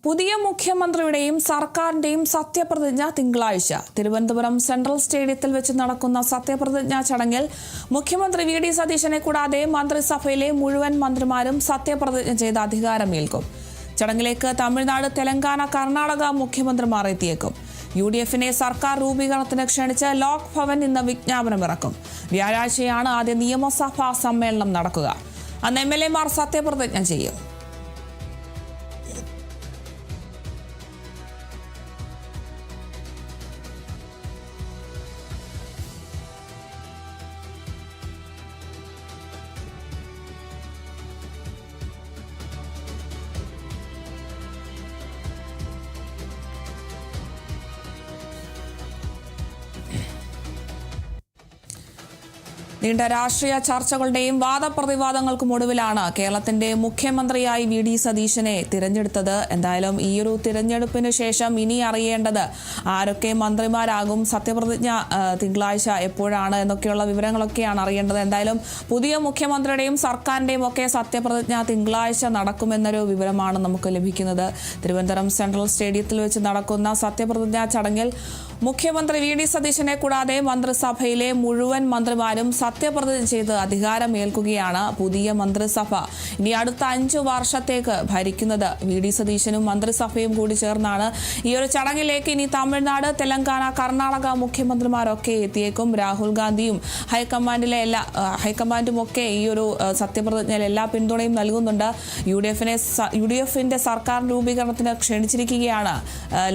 പുതിയ മുഖ്യമന്ത്രിയുടെയും സർക്കാരിന്റെയും സത്യപ്രതിജ്ഞ തിങ്കളാഴ്ച തിരുവനന്തപുരം സെൻട്രൽ സ്റ്റേഡിയത്തിൽ വെച്ച് നടക്കുന്ന സത്യപ്രതിജ്ഞാ ചടങ്ങിൽ മുഖ്യമന്ത്രി വി.ഡി. സതീശനെ കൂടാതെ മന്ത്രിസഭയിലെ മുഴുവൻ മന്ത്രിമാരും സത്യപ്രതിജ്ഞ ചെയ്ത് അധികാരമേൽക്കും. ചടങ്ങിലേക്ക് തമിഴ്നാട്, തെലങ്കാന, കർണാടക മുഖ്യമന്ത്രിമാർ എത്തിയേക്കും. UDF-നെ സർക്കാർ രൂപീകരണത്തിന് ക്ഷണിച്ച് ലോക് ഭവൻ ഇന്ന് വിജ്ഞാപനമിറക്കും. വ്യാഴാഴ്ചയാണ് ആദ്യ നിയമസഭാ സമ്മേളനം നടക്കുക. അന്ന് MLA-മാർ സത്യപ്രതിജ്ഞ ചെയ്യും. നീണ്ട രാഷ്ട്രീയ ചർച്ചകളുടെയും വാദപ്രതിവാദങ്ങൾക്കും ഒടുവിലാണ് കേരളത്തിന്റെ മുഖ്യമന്ത്രിയായി വി.ഡി. സതീശനെ തിരഞ്ഞെടുത്തത്. എന്തായാലും ഈ ഒരു തിരഞ്ഞെടുപ്പിന് ശേഷം ഇനി അറിയേണ്ടത് ആരൊക്കെ മന്ത്രിമാരാകും, സത്യപ്രതിജ്ഞ തിങ്കളാഴ്ച എപ്പോഴാണ് എന്നൊക്കെയുള്ള വിവരങ്ങളൊക്കെയാണ് അറിയേണ്ടത്. എന്തായാലും പുതിയ മുഖ്യമന്ത്രിയുടെയും സർക്കാരിന്റെയും ഒക്കെ സത്യപ്രതിജ്ഞ തിങ്കളാഴ്ച നടക്കുമെന്നൊരു വിവരമാണ് നമുക്ക് ലഭിക്കുന്നത്. തിരുവനന്തപുരം സെൻട്രൽ സ്റ്റേഡിയത്തിൽ വെച്ച് നടക്കുന്ന സത്യപ്രതിജ്ഞാ ചടങ്ങിൽ മുഖ്യമന്ത്രി വി.ഡി. സതീശനെ കൂടാതെ മന്ത്രിസഭയിലെ മുഴുവൻ മന്ത്രിമാരും സത്യപ്രതിജ്ഞ ചെയ്ത് അധികാരമേൽക്കുകയാണ്. പുതിയ മന്ത്രിസഭ ഇനി അടുത്ത 5 വർഷത്തേക്ക് ഭരിക്കുന്നത് വി.ഡി. സതീശനും മന്ത്രിസഭയും കൂടി ചേർന്നാണ്. ഈ ഒരു ചടങ്ങിലേക്ക് ഇനി തമിഴ്നാട്, തെലങ്കാന, കർണാടക മുഖ്യമന്ത്രിമാരൊക്കെ എത്തിയേക്കും. രാഹുൽ ഗാന്ധിയും ഹൈക്കമാൻഡും ഒക്കെ ഈ ഒരു സത്യപ്രതിജ്ഞയിൽ എല്ലാ പിന്തുണയും നൽകുന്നുണ്ട്. UDF-ന്റെ സർക്കാർ രൂപീകരണത്തിന് ക്ഷണിച്ചിരിക്കുകയാണ്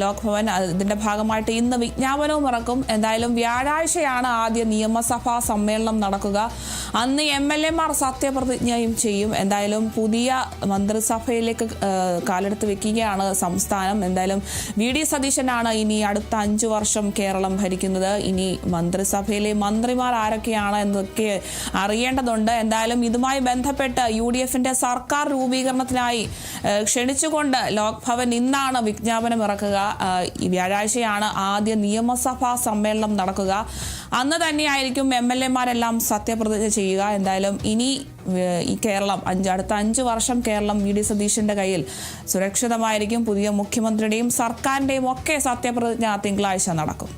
ലോക് ഭവൻ. ഇതിന്റെ ഭാഗമായിട്ട് ഇന്ന് വിജ്ഞാപനവും ഇറക്കും. എന്തായാലും വ്യാഴാഴ്ചയാണ് ആദ്യ നിയമസഭാ സമ്മേളനം നടക്കുക. അന്ന് MLA-മാർ സത്യപ്രതിജ്ഞയും ചെയ്യും. എന്തായാലും പുതിയ മന്ത്രിസഭയിലേക്ക് കാലെടുത്ത് വെക്കുകയാണ് സംസ്ഥാനം. എന്തായാലും വി.ഡി. സതീശനാണ് ഇനി അടുത്ത 5 വർഷം കേരളം ഭരിക്കുന്നത്. ഇനി മന്ത്രിസഭയിലെ മന്ത്രിമാർ ആരൊക്കെയാണ് എന്നൊക്കെ അറിയേണ്ടതുണ്ട്. എന്തായാലും ഇതുമായി ബന്ധപ്പെട്ട് UDF-ന്റെ സർക്കാർ രൂപീകരണത്തിനായി ക്ഷണിച്ചുകൊണ്ട് ലോക് ഭവൻ ഇന്നാണ് വിജ്ഞാപനം ഇറക്കുക. വ്യാഴാഴ്ചയാണ് ആദ്യ നിയമസഭാ സമ്മേളനം നടക്കുക. അന്ന് തന്നെയായിരിക്കും MLA-മാരെല്ലാം സത്യപ്രതിജ്ഞ ചെയ്യുക. എന്തായാലും ഇനി ഈ കേരളം അടുത്ത 5 വർഷം കേരളം വി.ഡി. സതീശന്റെ കയ്യിൽ സുരക്ഷിതമായിരിക്കും. പുതിയ മുഖ്യമന്ത്രിയുടെയും സർക്കാരിന്റെയും ഒക്കെ സത്യപ്രതിജ്ഞ തിങ്കളാഴ്ച നടക്കും.